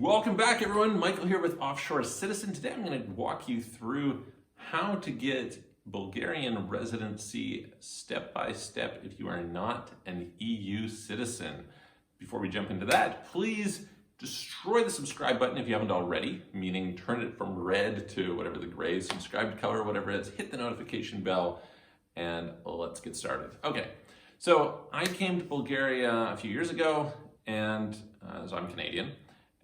Welcome back, everyone. Michael here with Offshore Citizen. Today I'm going to walk you through how to get Bulgarian residency step by step if you are not an EU citizen. Before we jump into that, please destroy the subscribe button if you haven't already, meaning turn it from red to whatever the gray subscribed color, whatever it is. Hit the notification bell and let's get started. Okay, so I came to Bulgaria a few years ago, and so I'm Canadian.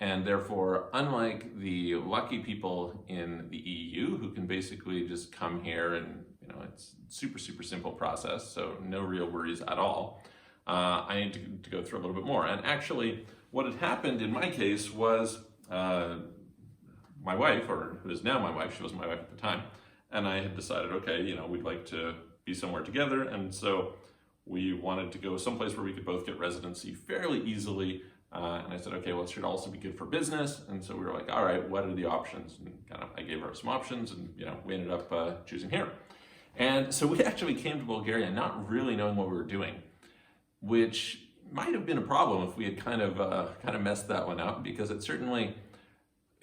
And therefore, unlike the lucky people in the EU who can basically just come here and, it's super simple process, so no real worries at all, I need to go through a little bit more. And actually, what had happened in my case was my wife, or who is now my wife, she wasn't my wife at the time, and I had decided, okay, we'd like to be somewhere together, and so we wanted to go someplace where we could both get residency fairly easily. And I said, okay, well, it should also be good for business. And so we were like, all right, what are the options? And I gave her some options, and we ended up choosing here. And so we actually came to Bulgaria not really knowing what we were doing, which might have been a problem if we had kind of messed that one up, because it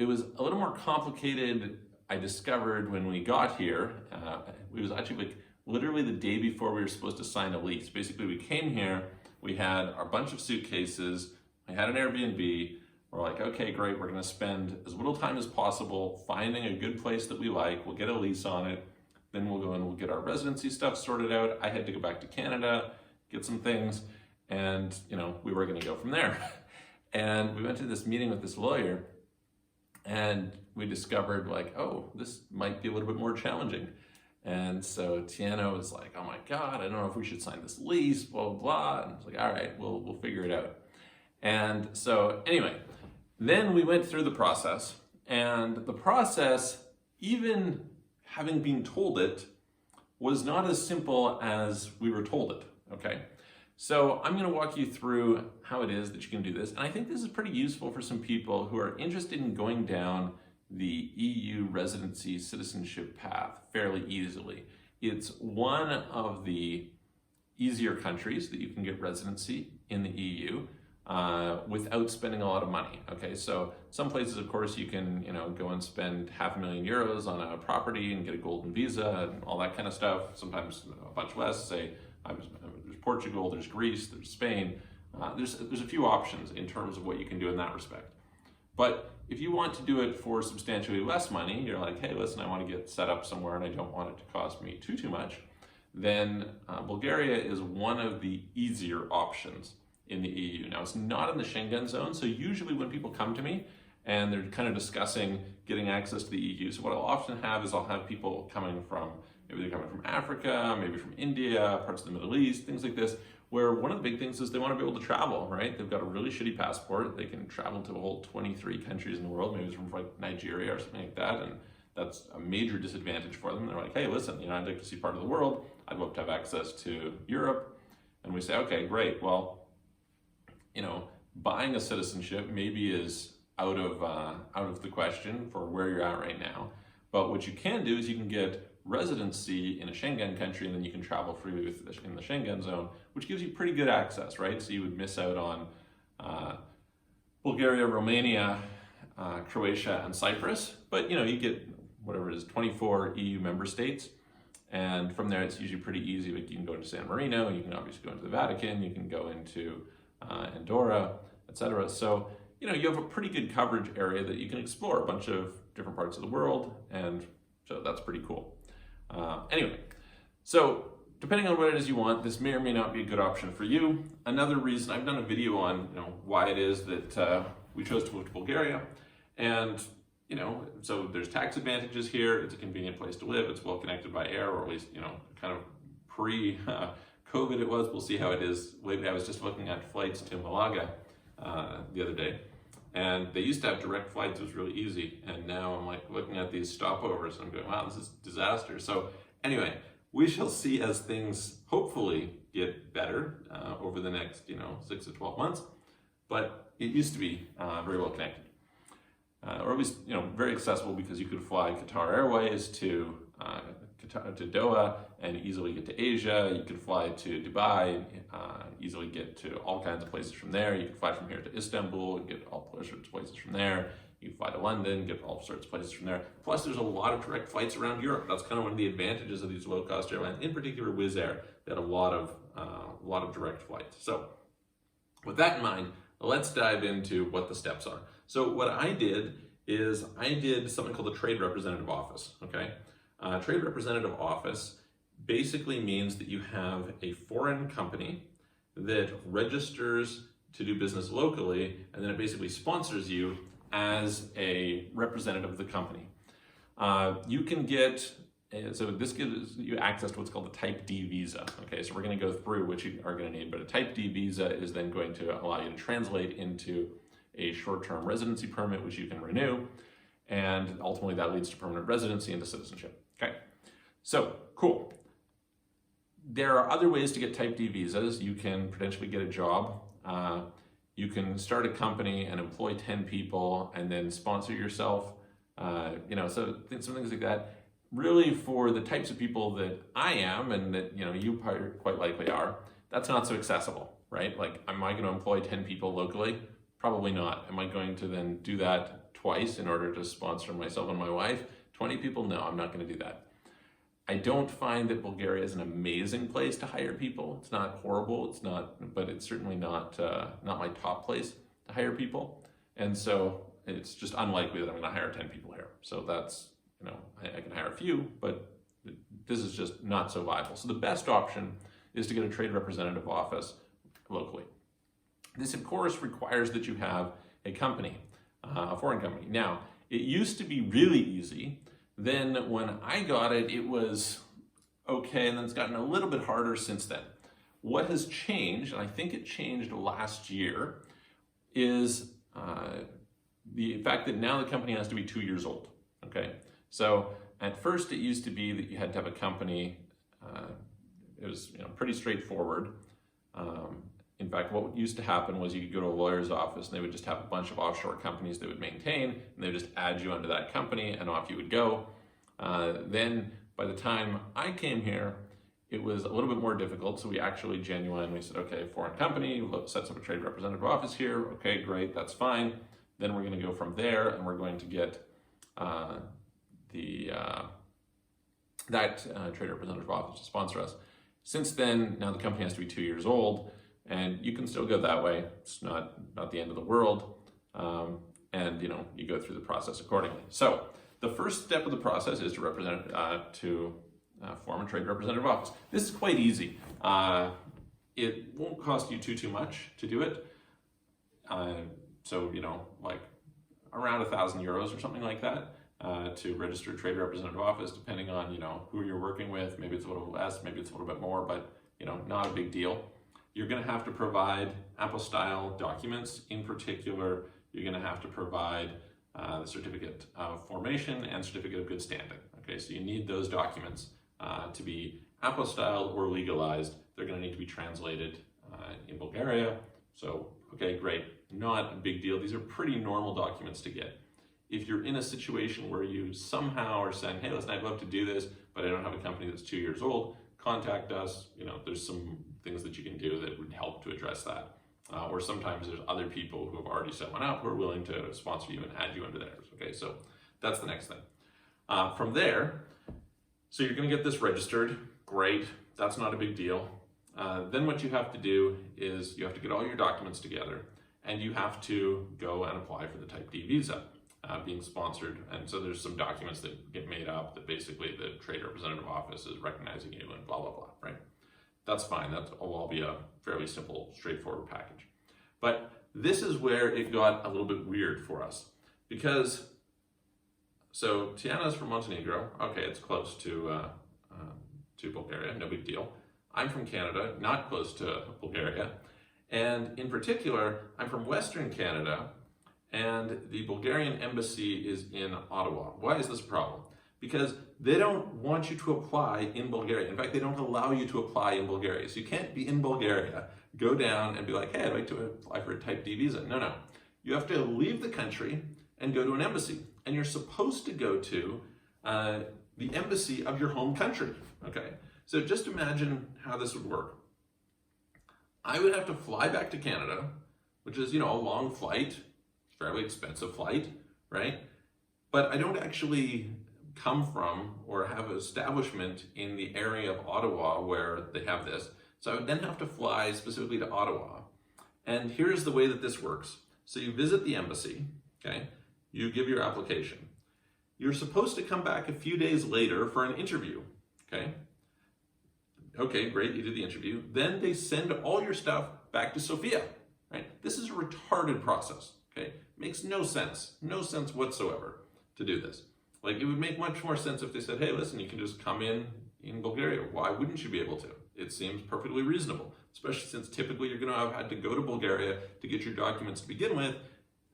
was a little more complicated. I discovered when we got here, it was actually literally the day before we were supposed to sign a lease. Basically, we came here, we had our bunch of suitcases, I had an Airbnb. We're like, okay, great. We're going to spend as little time as possible finding a good place that we like. We'll get a lease on it. Then we'll go and we'll get our residency stuff sorted out. I had to go back to Canada, get some things, and we were going to go from there. And we went to this meeting with this lawyer, and we discovered oh, this might be a little bit more challenging. And so Tiana was like, oh my God, I don't know if we should sign this lease, blah, blah, blah. And I was like, all right, we'll figure it out. And so anyway, then we went through the process, and the process, even having been told it, was not as simple as we were told it, okay? So I'm gonna walk you through how it is that you can do this. And I think this is pretty useful for some people who are interested in going down the EU residency citizenship path fairly easily. It's one of the easier countries that you can get residency in the EU. Without spending a lot of money. Okay, so some places, of course, you can go and spend €500,000 on a property and get a golden visa and all that kind of stuff. Sometimes a bunch less. Say there's Portugal, there's Greece, there's Spain. There's a few options in terms of what you can do in that respect. But if you want to do it for substantially less money, you're like, hey, listen, I want to get set up somewhere and I don't want it to cost me too much. Then Bulgaria is one of the easier options in the EU. Now, it's not in the Schengen zone, so usually when people come to me and they're kind of discussing getting access to the EU, so what I'll often have is I'll have people coming from, maybe they're coming from Africa, maybe from India, parts of the Middle East, things like this, where one of the big things is they want to be able to travel, right? They've got a really shitty passport. They can travel to a whole 23 countries in the world, maybe it's from Nigeria or something like that, and that's a major disadvantage for them. They're like, hey, listen, I'd like to see part of the world. I'd love to have access to Europe. And we say, okay, great. Well, buying a citizenship maybe is out of the question for where you're at right now. But what you can do is you can get residency in a Schengen country, and then you can travel freely in the Schengen zone, which gives you pretty good access, right? So you would miss out on Bulgaria, Romania, Croatia, and Cyprus. But you get whatever it is, 24 EU member states. And from there, it's usually pretty easy. Like you can go into San Marino, you can obviously go into the Vatican, you can go into Andorra, etc. So, you have a pretty good coverage area that you can explore a bunch of different parts of the world, and so that's pretty cool. Anyway, so depending on what it is you want, this may or may not be a good option for you. Another reason, I've done a video on why it is that we chose to move to Bulgaria, and so there's tax advantages here. It's a convenient place to live. It's well connected by air, or at least kind of pre COVID it was. We'll see how it is lately. I was just looking at flights to Malaga the other day, and they used to have direct flights. It was really easy, and now I'm looking at these stopovers and I'm going, wow, this is disaster. So anyway, we shall see as things hopefully get better over the next 6 to 12 months, but it used to be very well connected, or at least very accessible, because you could fly Qatar Airways to to Doha and easily get to Asia. You can fly to Dubai, easily get to all kinds of places from there. You can fly from here to Istanbul and get all sorts of places from there. You can fly to London, get all sorts of places from there. Plus, there's a lot of direct flights around Europe. That's kind of one of the advantages of these low-cost airlines, in particular Wizz Air. They had a lot of direct flights. So, with that in mind, let's dive into what the steps are. So, what I did is I did something called the Trade Representative Office. Okay, Trade Representative Office basically means that you have a foreign company that registers to do business locally, and then it basically sponsors you as a representative of the company. You can get, so this gives you access to what's called the Type D visa. Okay, so we're going to go through what you are going to need, but a Type D visa is then going to allow you to translate into a short-term residency permit, which you can renew, and ultimately that leads to permanent residency and to citizenship. Okay, so cool. There are other ways to get Type D visas. You can potentially get a job. You can start a company and employ 10 people and then sponsor yourself. So some things like that. Really, for the types of people that I am and that you quite likely are, that's not so accessible, right? Like, am I going to employ 10 people locally? Probably not. Am I going to then do that twice in order to sponsor myself and my wife? 20 people? No, I'm not going to do that. I don't find that Bulgaria is an amazing place to hire people. It's not horrible. It's not, but it's certainly not my top place to hire people. And so it's just unlikely that I'm going to hire 10 people here. So that's, I can hire a few, but this is just not so viable. So the best option is to get a trade representative office locally. This, of course, requires that you have a company, a foreign company. Now, it used to be really easy. Then when I got it, it was okay, and then it's gotten a little bit harder since then. What has changed, and I think it changed last year, is the fact that now the company has to be 2 years old, okay? So at first it used to be that you had to have a company, it was pretty straightforward. In fact, what used to happen was you could go to a lawyer's office and they would just have a bunch of offshore companies they would maintain, and they would just add you onto that company and off you would go. Then by the time I came here, it was a little bit more difficult. So we actually genuinely said, okay, foreign company, sets up a trade representative office here. Okay, great, that's fine. Then we're going to go from there and we're going to get that trade representative office to sponsor us. Since then, now the company has to be 2 years old. And you can still go that way. It's not the end of the world. And you go through the process accordingly. So the first step of the process is to form a trade representative office. This is quite easy. It won't cost you too much to do it. So like around €1,000 or something like that to register a trade representative office, depending on who you're working with. Maybe it's a little less, maybe it's a little bit more, but not a big deal. You're going to have to provide apostille documents. In particular, you're going to have to provide the certificate of formation and certificate of good standing. Okay, so you need those documents to be apostille or legalized. They're going to need to be translated in Bulgaria. So, okay, great. Not a big deal. These are pretty normal documents to get. If you're in a situation where you somehow are saying, hey, listen, I'd love to do this, but I don't have a company that's 2 years old, contact us. There's some things that you can do that would help to address that. Or sometimes there's other people who have already set one up who are willing to sponsor you and add you into theirs. Okay, so that's the next thing. From there, so you're going to get this registered. Great, that's not a big deal. Then what you have to do is you have to get all your documents together and you have to go and apply for the Type D visa being sponsored. And so there's some documents that get made up that basically the trade representative office is recognizing you and blah, blah, blah, right? That's fine. That'll all be a fairly simple, straightforward package. But this is where it got a little bit weird for us because, so Tiana's from Montenegro. Okay, it's close to Bulgaria, no big deal. I'm from Canada, not close to Bulgaria. And in particular, I'm from Western Canada, and the Bulgarian embassy is in Ottawa. Why is this a problem? Because they don't want you to apply in Bulgaria. In fact, they don't allow you to apply in Bulgaria. So you can't be in Bulgaria, go down and be like, hey, I'd like to apply for a Type D visa. No. You have to leave the country and go to an embassy. And you're supposed to go to the embassy of your home country, okay? So just imagine how this would work. I would have to fly back to Canada, which is, a long flight, fairly expensive flight, right? But I don't actually come from or have an establishment in the area of Ottawa where they have this. So I would then have to fly specifically to Ottawa. And here's the way that this works. So you visit the embassy, okay? You give your application. You're supposed to come back a few days later for an interview, okay? Okay, great, you do the interview. Then they send all your stuff back to Sofia, right? This is a retarded process, okay? Makes no sense whatsoever to do this. Like, it would make much more sense if they said, hey, listen, you can just come in Bulgaria. Why wouldn't you be able to? It seems perfectly reasonable, especially since typically you're gonna have had to go to Bulgaria to get your documents to begin with,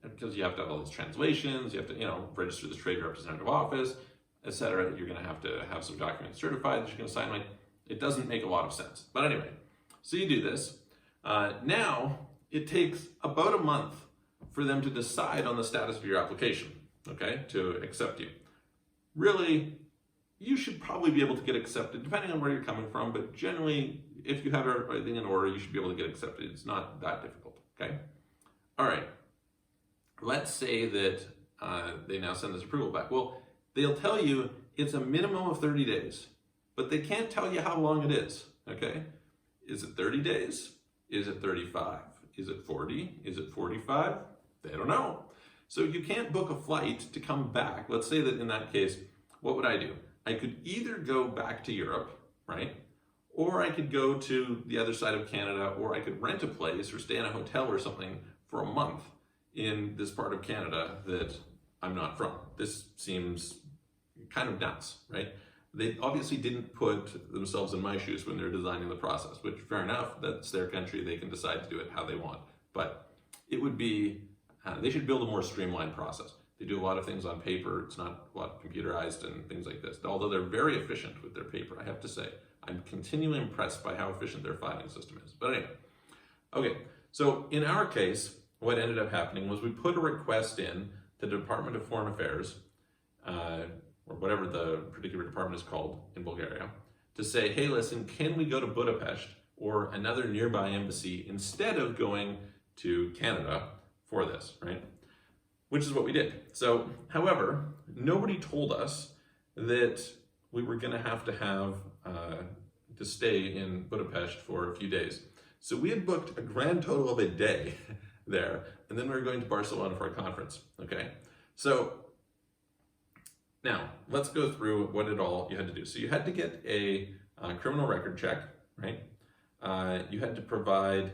because you have to have all these translations, you have to, register this trade representative office, etc. You're gonna have to have some documents certified that you're gonna sign. Like, it doesn't make a lot of sense. But anyway, so you do this. Now, it takes about a month for them to decide on the status of your application, okay, to accept you. Really, you should probably be able to get accepted, depending on where you're coming from, but generally, if you have everything in order, you should be able to get accepted. It's not that difficult, okay? All right, let's say that they now send this approval back. Well, they'll tell you it's a minimum of 30 days, but they can't tell you how long it is, okay? Is it 30 days? Is it 35? Is it 40? Is it 45? They don't know. So you can't book a flight to come back. Let's say that in that case, what would I do? I could either go back to Europe, right? Or I could go to the other side of Canada, or I could rent a place or stay in a hotel or something for a month in this part of Canada that I'm not from. This seems kind of nuts, right? They obviously didn't put themselves in my shoes when they're designing the process, which fair enough, that's their country, they can decide to do it how they want. But it would be, they should build a more streamlined process. They do a lot of things on paper, it's not a lot computerized and things like this. Although they're very efficient with their paper, I have to say. I'm continually impressed by how efficient their filing system is. But anyway, okay, so in our case, what ended up happening was we put a request in to the Department of Foreign Affairs, or whatever the particular department is called in Bulgaria, to say, hey, listen, can we go to Budapest or another nearby embassy instead of going to Canada for this, right? Which is what we did. So, however, nobody told us that we were gonna have to stay in Budapest for a few days. So we had booked a grand total of a day there, and then we were going to Barcelona for a conference, okay? So now, let's go through what you had to do. So you had to get a criminal record check, right? You had to provide,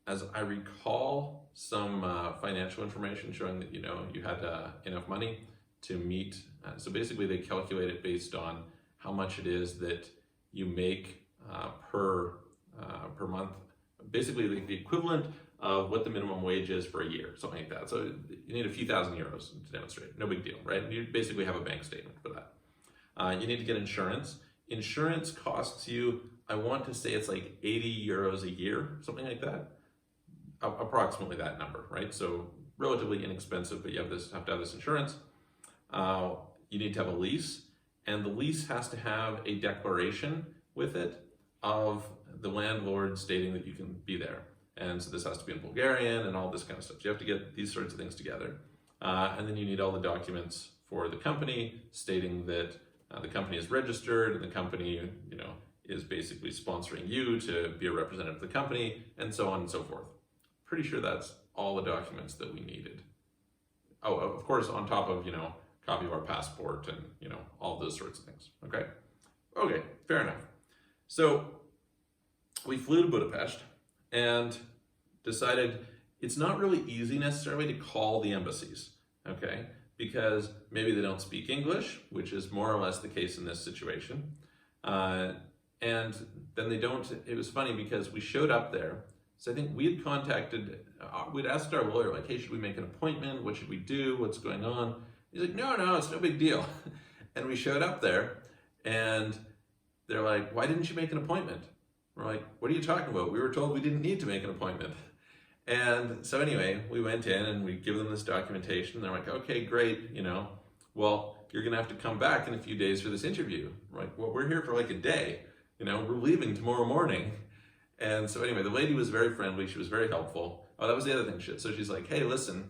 as I recall, some financial information showing that you had enough money to meet. So basically they calculate it based on how much it is that you make per month. Basically the equivalent of what the minimum wage is for a year, something like that. So you need a few thousand euros to demonstrate, no big deal, right? You basically have a bank statement for that. You need to get insurance. Insurance costs you, I want to say it's like 80 euros a year, something like that. Approximately that number, right? So relatively inexpensive, but you have to have this insurance. You need to have a lease, and the lease has to have a declaration with it of the landlord stating that you can be there. And so this has to be in Bulgarian and all this kind of stuff. So you have to get these sorts of things together. And then you need all the documents for the company stating that the company is registered and the company, is basically sponsoring you to be a representative of the company, and so on and so forth. Pretty sure that's all the documents that we needed. Oh, of course, on top of, copy of our passport and, all those sorts of things, okay? Okay, fair enough. So we flew to Budapest and decided it's not really easy necessarily to call the embassies, okay? Because maybe they don't speak English, which is more or less the case in this situation. And then they don't, it was funny because we showed up there. So I think we had contacted, we'd asked our lawyer, like, hey, should we make an appointment? What should we do? What's going on? He's like, no, it's no big deal. And we showed up there and they're like, why didn't you make an appointment? We're like, what are you talking about? We were told we didn't need to make an appointment. And so anyway, we went in and we give them this documentation. They're like, okay, great, well, you're gonna have to come back in a few days for this interview. We're like, well, we're here for like a day, we're leaving tomorrow morning. And so anyway, the lady was very friendly, she was very helpful. Oh, that was the other thing. So she's like, hey, listen,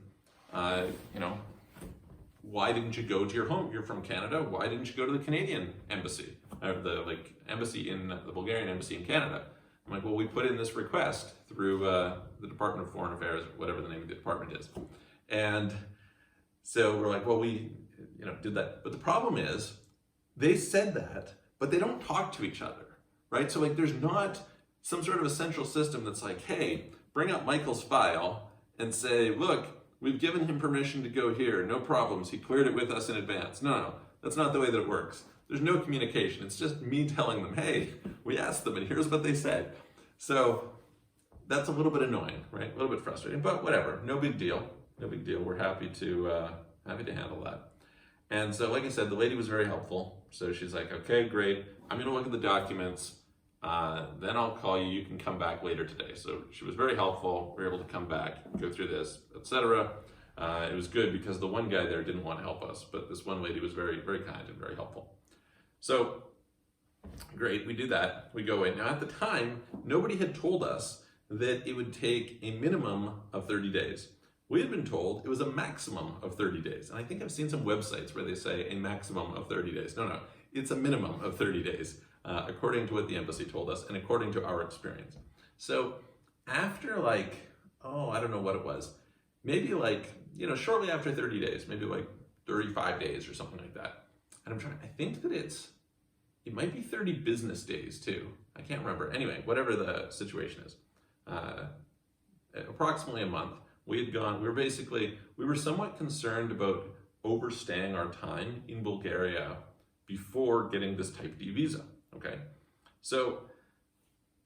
why didn't you go to your home? You're from Canada, why didn't you go to the Canadian embassy? Or the embassy in the Bulgarian embassy in Canada. I'm like, well, we put in this request through the Department of Foreign Affairs, whatever the name of the department is. And so we're like, well, we did that. But the problem is, they said that, but they don't talk to each other, right? So like, there's not some sort of a central system that's like, hey, bring up Michael's file and say, look, we've given him permission to go here, no problems, he cleared it with us in advance. No, that's not the way that it works. There's no communication, it's just me telling them, hey, we asked them and here's what they said. So that's a little bit annoying, right? A little bit frustrating, but whatever, no big deal. No big deal, we're happy to handle that. And so, like I said, the lady was very helpful. So she's like, okay, great, I'm gonna look at the documents, then I'll call you, you can come back later today. So she was very helpful, we were able to come back, go through this, etc. It was good because the one guy there didn't want to help us, but this one lady was very, very kind and very helpful. So, great, we do that, we go in. Now at the time, nobody had told us that it would take a minimum of 30 days. We had been told it was a maximum of 30 days. And I think I've seen some websites where they say a maximum of 30 days. No, it's a minimum of 30 days, according to what the embassy told us and according to our experience. So after I don't know what it was, maybe shortly after 30 days, maybe 35 days or something like that. And I think that it might be 30 business days too. I can't remember. Anyway, whatever the situation is, approximately a month. We were somewhat concerned about overstaying our time in Bulgaria before getting this type D visa, okay? So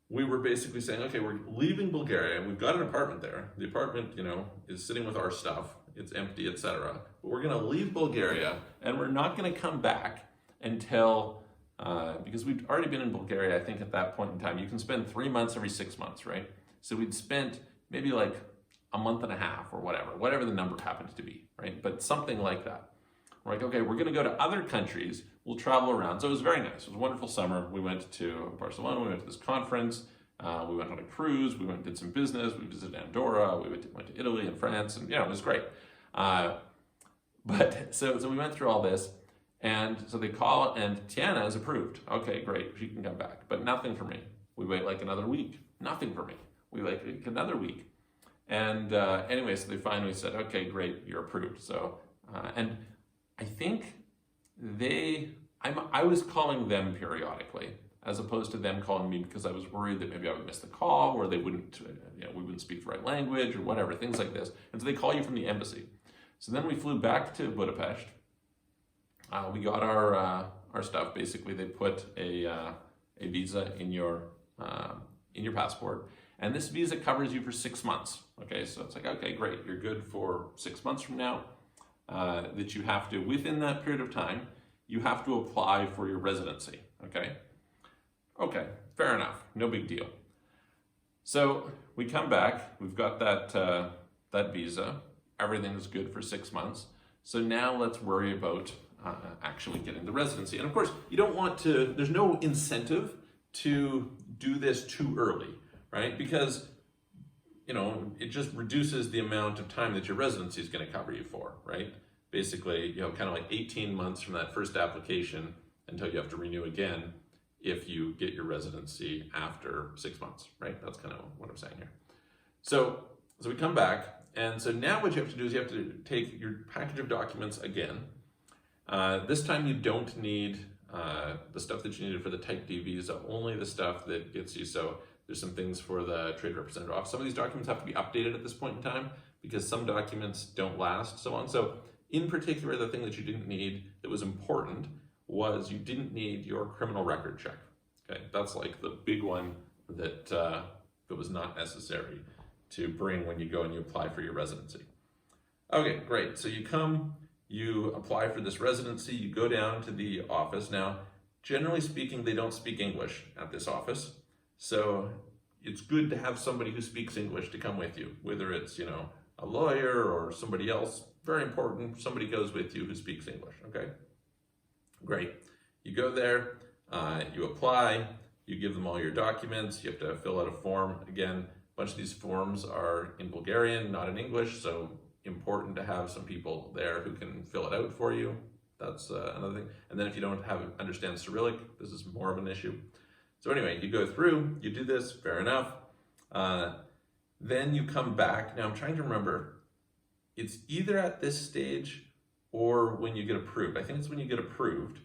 we were basically saying, okay, we're leaving Bulgaria, we've got an apartment there. The apartment, is sitting with our stuff, it's empty, etc. But we're gonna leave Bulgaria and we're not gonna come back until, because we'd already been in Bulgaria, I think at that point in time, you can spend 3 months every 6 months, right? So we'd spent maybe a month and a half or whatever the number happened to be, right? But something like that. We're like, okay, we're gonna go to other countries, we'll travel around. So it was very nice, it was a wonderful summer. We went to Barcelona, we went to this conference, we went on a cruise, we went and did some business, we visited Andorra, we went to Italy and France, and it was great. So we went through all this, and so they call, and Tiana is approved. Okay, great, she can come back, but nothing for me. We wait another week, nothing for me. We wait another week. And anyway, so they finally said, okay, great, you're approved. So, and I think I was calling them periodically, as opposed to them calling me because I was worried that maybe I would miss the call, or they wouldn't, we wouldn't speak the right language or whatever, things like this. And so they call you from the embassy. So then we flew back to Budapest. We got our stuff. Basically, they put a visa in your passport. And this visa covers you for 6 months, okay? So it's like, okay, great, you're good for 6 months from now, that you have to, within that period of time, you have to apply for your residency, okay? Okay, fair enough, no big deal. So we come back, we've got that visa, everything is good for 6 months, so now let's worry about actually getting the residency. And of course, you don't want to, there's no incentive to do this too early, right? Because, it just reduces the amount of time that your residency is going to cover you for, right? Basically, kind of 18 months from that first application until you have to renew again if you get your residency after 6 months, right? That's kind of what I'm saying here. So we come back, and so now what you have to do is you have to take your package of documents again. This time you don't need the stuff that you needed for the Type D visa, only the stuff that gets you. So there's some things for the trade representative office. Some of these documents have to be updated at this point in time because some documents don't last so long. So in particular, the thing that you didn't need that was important was you didn't need your criminal record check. Okay, that's the big one that was not necessary to bring when you go and you apply for your residency. Okay, great. So you come, you apply for this residency, you go down to the office. Now, generally speaking, they don't speak English at this office. So it's good to have somebody who speaks English to come with you, whether it's, a lawyer or somebody else, very important, somebody goes with you who speaks English, okay? Great. You go there, you apply, you give them all your documents, you have to fill out a form. Again, a bunch of these forms are in Bulgarian, not in English, so important to have some people there who can fill it out for you. That's another thing. And then if you don't understand Cyrillic, this is more of an issue. So anyway, you go through, you do this, fair enough. Then you come back. Now I'm trying to remember, it's either at this stage or when you get approved. I think it's when you get approved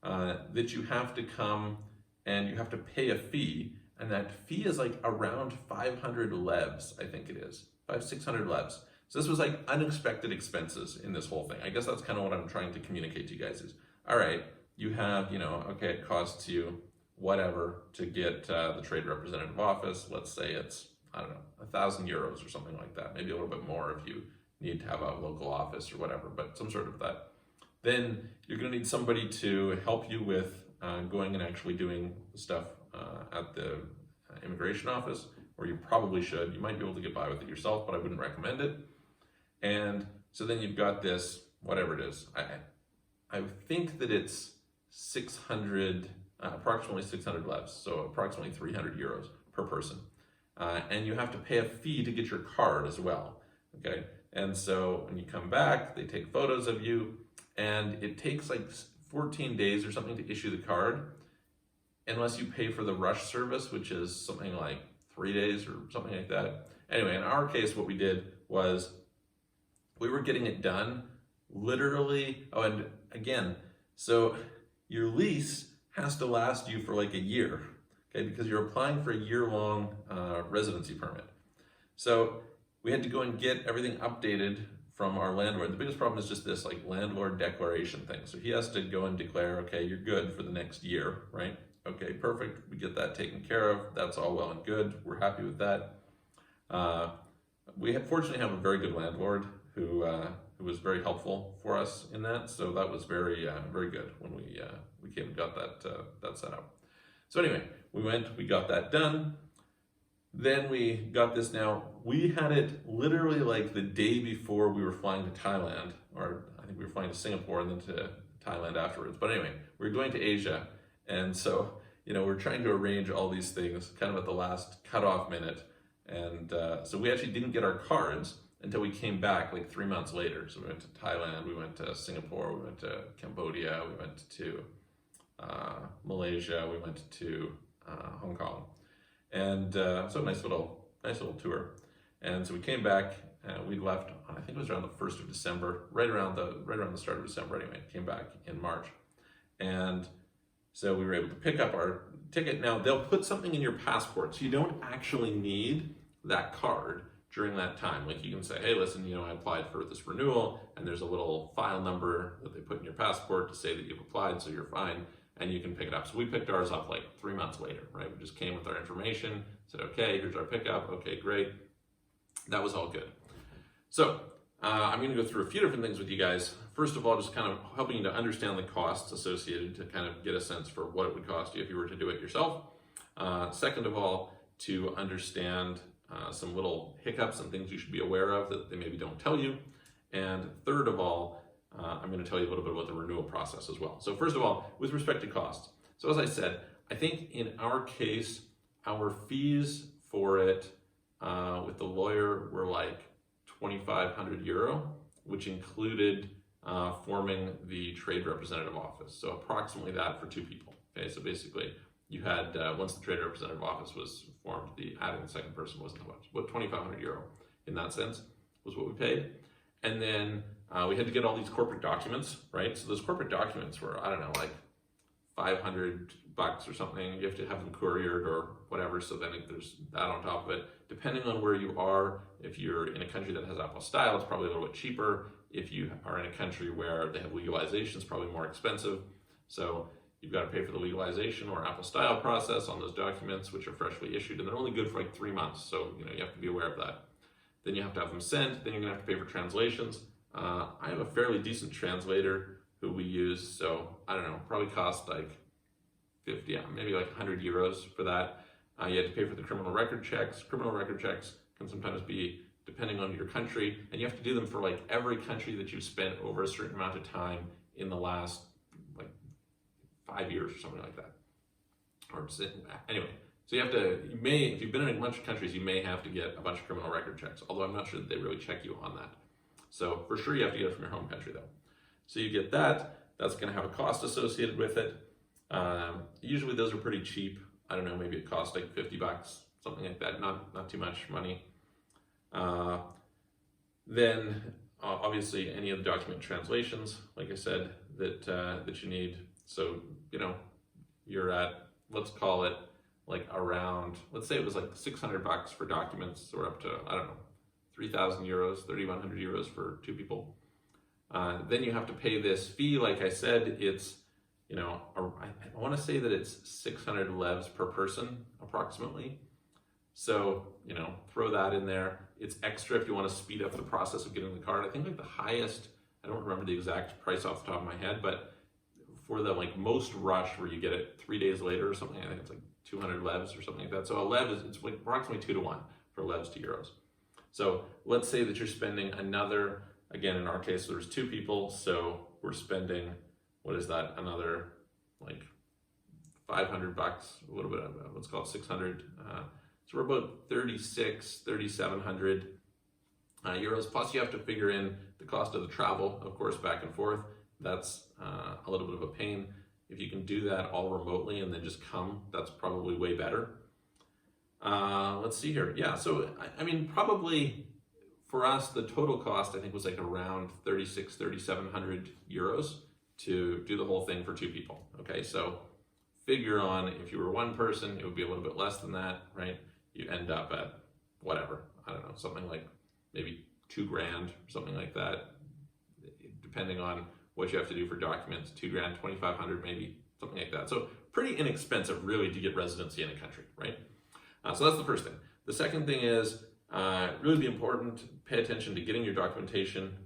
that you have to come and you have to pay a fee. And that fee is like around 500 levs, I think it is, 600 levs. So this was like unexpected expenses in this whole thing. I guess that's kind of what I'm trying to communicate to you guys is, all right, you have, okay, it costs you whatever to get the trade representative office. Let's say it's, I don't know, 1,000 euros or something like that. Maybe a little bit more if you need to have a local office or whatever, but some sort of that. Then you're gonna need somebody to help you with going and actually doing stuff at the immigration office, or you probably should. You might be able to get by with it yourself, but I wouldn't recommend it. And so then you've got this, whatever it is. I think that it's 600, approximately 600 levs, so approximately 300 euros per person. And you have to pay a fee to get your card as well, okay? And so when you come back, they take photos of you, and it takes like 14 days or something to issue the card, unless you pay for the rush service, which is something like 3 days or something like that. Anyway, in our case, what we did was we were getting it done literally, oh, and again, so your lease has to last you for like a year, okay, because you're applying for a year-long residency permit. So we had to go and get everything updated from our landlord. The biggest problem is just this like landlord declaration thing. So he has to go and declare, okay, you're good for the next year, right? Okay, perfect, we get that taken care of. That's all well and good, we're happy with that. We fortunately have a very good landlord who was very helpful for us in that. So that was very, very good when we came and got that set up. So anyway, we got that done. Then we got this now. We had it literally like the day before we were flying to Thailand, or I think we were flying to Singapore and then to Thailand afterwards. But anyway, we were going to Asia. And so, we're trying to arrange all these things kind of at the last cutoff minute. And so we actually didn't get our cards until we came back like 3 months later. So we went to Thailand, we went to Singapore, we went to Cambodia, we went to Malaysia, we went to Hong Kong. And so nice little tour. And so we came back, we left, I think it was around the 1st of December, right around the start of December anyway, came back in March. And so we were able to pick up our ticket. Now they'll put something in your passport, so you don't actually need that card during that time. Like you can say, hey, listen, I applied for this renewal, and there's a little file number that they put in your passport to say that you've applied, so you're fine, and you can pick it up. So we picked ours up like 3 months later, right? We just came with our information, said, okay, here's our pickup, okay, great. That was all good. So I'm gonna go through a few different things with you guys. First of all, just kind of helping you to understand the costs associated to kind of get a sense for what it would cost you if you were to do it yourself. Second of all, to understand some little hiccups and things you should be aware of that they maybe don't tell you. And third of all, I'm going to tell you a little bit about the renewal process as well. So first of all, with respect to costs. So as I said, I think in our case, our fees for it with the lawyer were like 2,500 euro, which included forming the trade representative office. So approximately that for 2 people. Okay, so basically you had, once the trade representative office was formed, adding the second person wasn't that much, but 2,500 euro in that sense was what we paid. And then we had to get all these corporate documents, right? So those corporate documents were, I don't know, like $500 or something. You have to have them couriered or whatever. So then there's that on top of it. Depending on where you are, if you're in a country that has apostille, it's probably a little bit cheaper. If you are in a country where they have legalization, it's probably more expensive. So you've got to pay for the legalization or apostille process on those documents, which are freshly issued, and they're only good for like 3 months. So you have to be aware of that. Then you have to have them sent. Then you're gonna have to pay for translations. I have a fairly decent translator who we use, so I don't know, probably cost like 50, yeah, maybe like 100 euros for that. You had to pay for the criminal record checks. Criminal record checks can sometimes be depending on your country, and you have to do them for like every country that you've spent over a certain amount of time in the last like 5 years or something like that. Or anyway, so if you've been in a bunch of countries, you may have to get a bunch of criminal record checks, although I'm not sure that they really check you on that. So for sure you have to get it from your home country though. So you get that, that's gonna have a cost associated with it. Usually those are pretty cheap. I don't know, maybe it costs like $50, something like that, not too much money. Then obviously any of the document translations, like I said, that you need. So, you're at, let's call it like around, let's say it was like $600 for documents, or up to, I don't know, 3,000 euros, 3,100 euros for 2 people. Then you have to pay this fee. Like I said, it's, I want to say that it's 600 levs per person approximately. So, throw that in there. It's extra if you want to speed up the process of getting the card. I think like the highest, I don't remember the exact price off the top of my head, but for the like most rush where you get it 3 days later or something, I think it's like 200 levs or something like that. So a lev it's like approximately 2 to 1 for levs to euros. So let's say that you're spending another, again, in our case, there's 2 people. So we're spending, what is that? Another like $500, a little bit of, let's call it 600. So we're about 3,700 euros. Plus you have to figure in the cost of the travel, of course, back and forth. That's a little bit of a pain. If you can do that all remotely and then just come, that's probably way better. Let's see here. Yeah, so I mean, probably for us, the total cost I think was like around 3,700 euros to do the whole thing for 2 people. Okay, so figure on if you were 1 person, it would be a little bit less than that, right? You end up at whatever, I don't know, something like maybe $2,000 or something like that, depending on what you have to do for documents. $2,000, 2,500 maybe, something like that. So pretty inexpensive really to get residency in a country, right? So that's the first thing. The second thing is really be important, pay attention to getting your documentation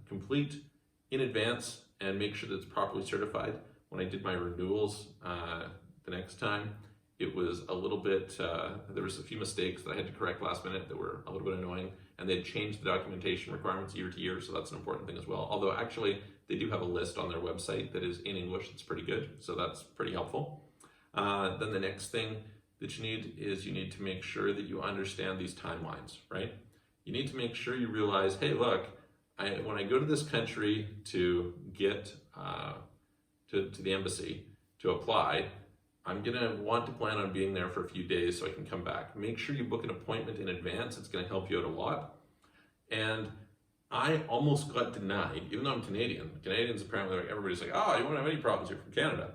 complete in advance and make sure that it's properly certified. When I did my renewals the next time, it was a little bit, there was a few mistakes that I had to correct last minute that were a little bit annoying, and they'd changed the documentation requirements year to year, so that's an important thing as well. Although actually, they do have a list on their website that is in English that's pretty good, so that's pretty helpful. Then the next thing that you need is you need to make sure that you understand these timelines, right? You need to make sure you realize, hey, look, when I go to this country to get to the embassy to apply, I'm gonna want to plan on being there for a few days so I can come back. Make sure you book an appointment in advance. It's gonna help you out a lot. And I almost got denied, even though I'm Canadian. Canadians apparently, everybody's like, oh, you won't have any problems, you're from Canada.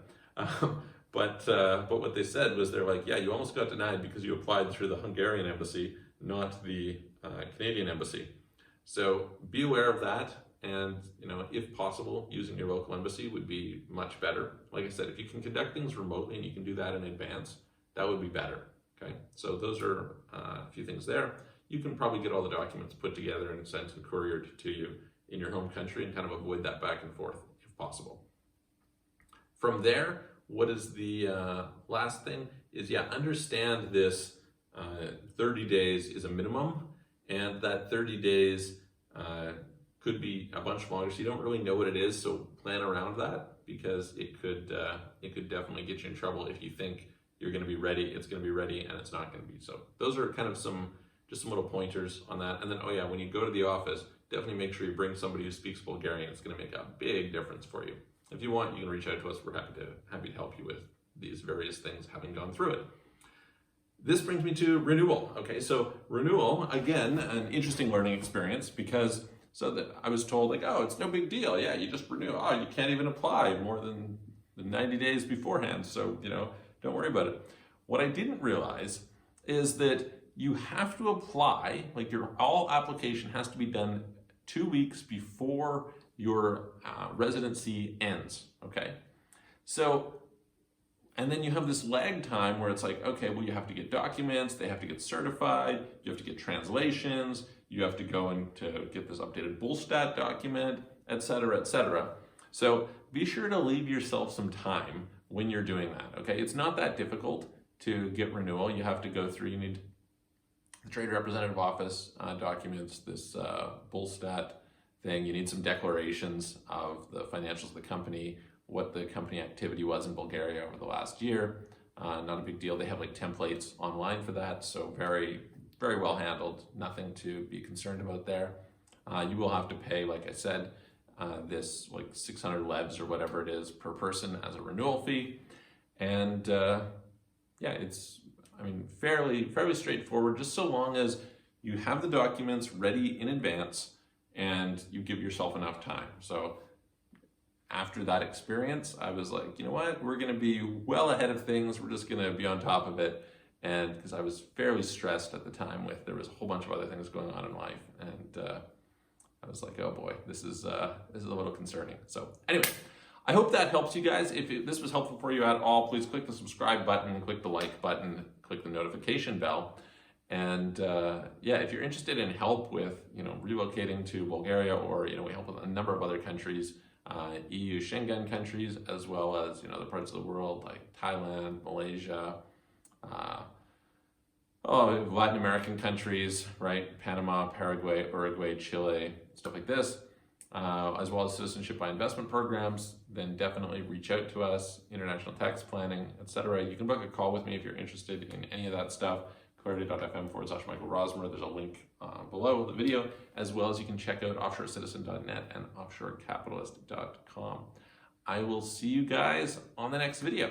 But what they said was they're like, yeah, you almost got denied because you applied through the Hungarian embassy, not the Canadian embassy. So be aware of that. And, if possible, using your local embassy would be much better. Like I said, if you can conduct things remotely and you can do that in advance, that would be better, okay? So those are a few things there. You can probably get all the documents put together and sent and couriered to you in your home country and kind of avoid that back and forth if possible. From there, what is the last thing is, understand this 30 days is a minimum, and that 30 days could be a bunch longer, so you don't really know what it is, so plan around that, because it could definitely get you in trouble if you think you're going to be ready, it's going to be ready, and it's not going to be. So those are kind of just some little pointers on that. And then, when you go to the office, definitely make sure you bring somebody who speaks Bulgarian. It's going to make a big difference for you. If you want, you can reach out to us. We're happy to help you with these various things, having gone through it. This brings me to Renewal. Okay, so Renewal, again, an interesting learning experience, because so that I was told, like, oh, it's no big deal. Yeah, you just renew. Oh, you can't even apply more than the 90 days beforehand. So, don't worry about it. What I didn't realize is that you have to apply, like your all application has to be done 2 weeks before your residency ends, okay? So, and then you have this lag time where it's like, okay, well, you have to get documents, they have to get certified, you have to get translations, you have to go and to get this updated Bullstat document, et cetera, et cetera. So be sure to leave yourself some time when you're doing that, okay? It's not that difficult to get renewal. You have to go through, Trade Representative Office documents, this Bullstat thing. You need some declarations of the financials of the company, what the company activity was in Bulgaria over the last year. Not a big deal. They have like templates online for that, so very, very well handled. Nothing to be concerned about there. You will have to pay, like I said, this like 600 levs or whatever it is per person as a renewal fee. And yeah, it's, I mean, fairly straightforward, just so long as you have the documents ready in advance and you give yourself enough time. So after that experience, I was like, you know what, we're going to be well ahead of things. We're just going to be on top of it. And because I was fairly stressed at the time there was a whole bunch of other things going on in life. And I was like, oh boy, this is a little concerning. So anyway, I hope that helps you guys. If this was helpful for you at all, please click the subscribe button, click the like button, click the notification bell. And yeah, if you're interested in help with, relocating to Bulgaria, or, we help with a number of other countries, EU Schengen countries, as well as, other parts of the world like Thailand, Malaysia, Latin American countries, right? Panama, Paraguay, Uruguay, Chile, stuff like this, as well as citizenship by investment programs, then definitely reach out to us, international tax planning, etc. You can book a call with me if you're interested in any of that stuff. Clarity.fm/Michael Rosmer. There's a link below the video, as well as you can check out offshorecitizen.net and offshorecapitalist.com. I will see you guys on the next video.